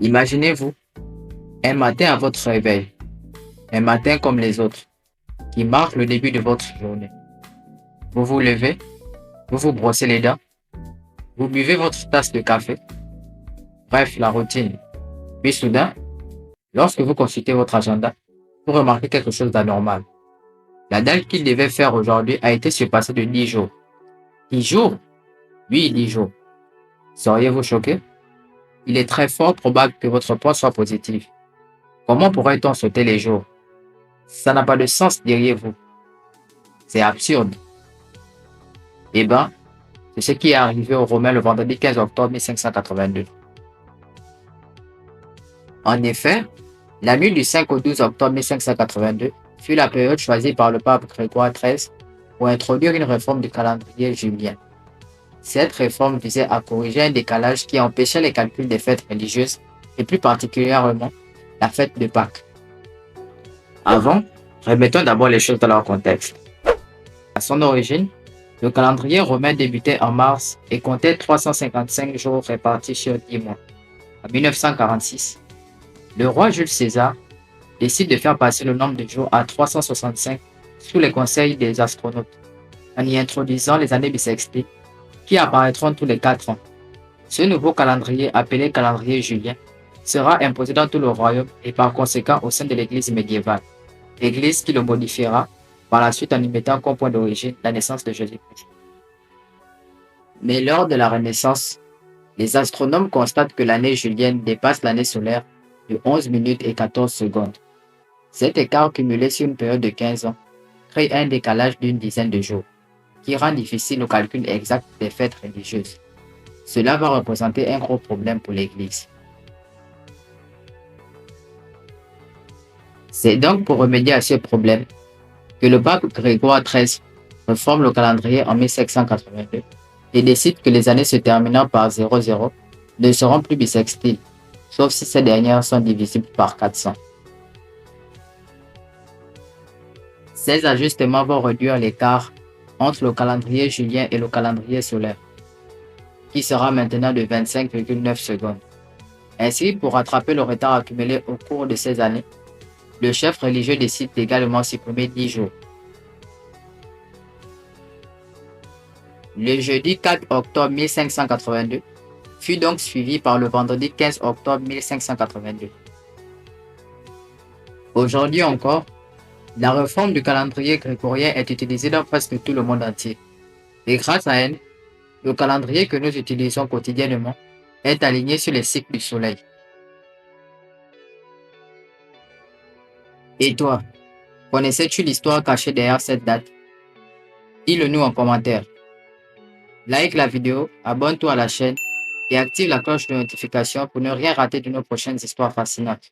Imaginez-vous, un matin à votre réveil, un matin comme les autres, qui marque le début de votre journée. Vous vous levez, vous vous brossez les dents, vous buvez votre tasse de café, bref, la routine. Puis soudain, lorsque vous consultez votre agenda, vous remarquez quelque chose d'anormal. La date qu'il devait faire aujourd'hui a été surpassée de 10 jours. 10 jours? Oui, 10 jours. Seriez-vous choqué? Il est très fort probable que votre poids soit positif. Comment pourrait-on sauter les jours? Ça n'a pas de sens, diriez-vous. C'est absurde. Eh bien, c'est ce qui est arrivé aux Romains le vendredi 15 octobre 1582. En effet, la nuit du 5 au 12 octobre 1582 fut la période choisie par le pape Grégoire XIII pour introduire une réforme du calendrier julien. Cette réforme visait à corriger un décalage qui empêchait les calculs des fêtes religieuses et plus particulièrement la fête de Pâques. Avant, remettons d'abord les choses dans leur contexte. À son origine, le calendrier romain débutait en mars et comptait 355 jours répartis sur 10 mois. En 1946, le roi Jules César décide de faire passer le nombre de jours à 365 sous les conseils des astronautes, en y introduisant les années bissextiles qui apparaîtront tous les 4 ans. Ce nouveau calendrier, appelé calendrier julien, sera imposé dans tout le royaume et par conséquent au sein de l'Église médiévale, Église qui le modifiera par la suite en y mettant comme point d'origine la naissance de Jésus-Christ. Mais lors de la Renaissance, les astronomes constatent que l'année julienne dépasse l'année solaire de 11 minutes et 14 secondes. Cet écart cumulé sur une période de 15 ans crée un décalage d'une dizaine de jours, qui rend difficile le calcul exact des fêtes religieuses. Cela va représenter un gros problème pour l'Église. C'est donc pour remédier à ce problème que le pape Grégoire XIII reforme le calendrier en 1782 et décide que les années se terminant par 00 ne seront plus bissextiles, sauf si ces dernières sont divisibles par 400. Ces ajustements vont réduire l'écart entre le calendrier julien et le calendrier solaire, qui sera maintenant de 25,9 secondes. Ainsi, pour rattraper le retard accumulé au cours de ces années, le chef religieux décide d'également supprimer 10 jours. Le jeudi 4 octobre 1582 fut donc suivi par le vendredi 15 octobre 1582. Aujourd'hui encore, la réforme du calendrier grégorien est utilisée dans presque tout le monde entier. Et grâce à elle, le calendrier que nous utilisons quotidiennement est aligné sur les cycles du soleil. Et toi, connaissais-tu l'histoire cachée derrière cette date? Dis-le nous en commentaire. Like la vidéo, abonne-toi à la chaîne et active la cloche de notification pour ne rien rater de nos prochaines histoires fascinantes.